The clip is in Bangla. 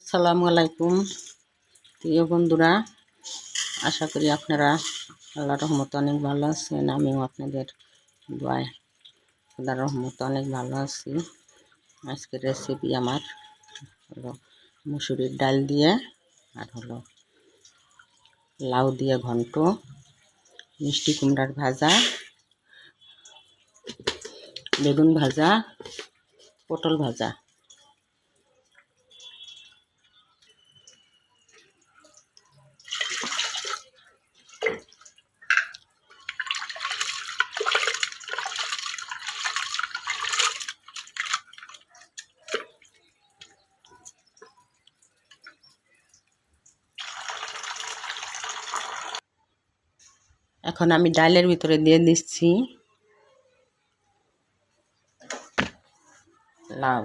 আসসালামু আলাইকুম প্রিয় বন্ধুরা, আশা করি আপনারা আল্লাহর রহমতে অনেক ভালো আছেন। আমিও আপনাদের দোয়ায় আল্লাহর রহমতে অনেক ভালো আছি। আজকের রেসিপি আমার হলো মুসুরির ডাল দিয়ে আর হলো লাউ দিয়ে ঘন্ট, মিষ্টি কুমড়ার ভাজা, বেগুন ভাজা, পটল ভাজা। এখন আমি ডালের ভিতরে দিয়ে দিচ্ছি লাউ।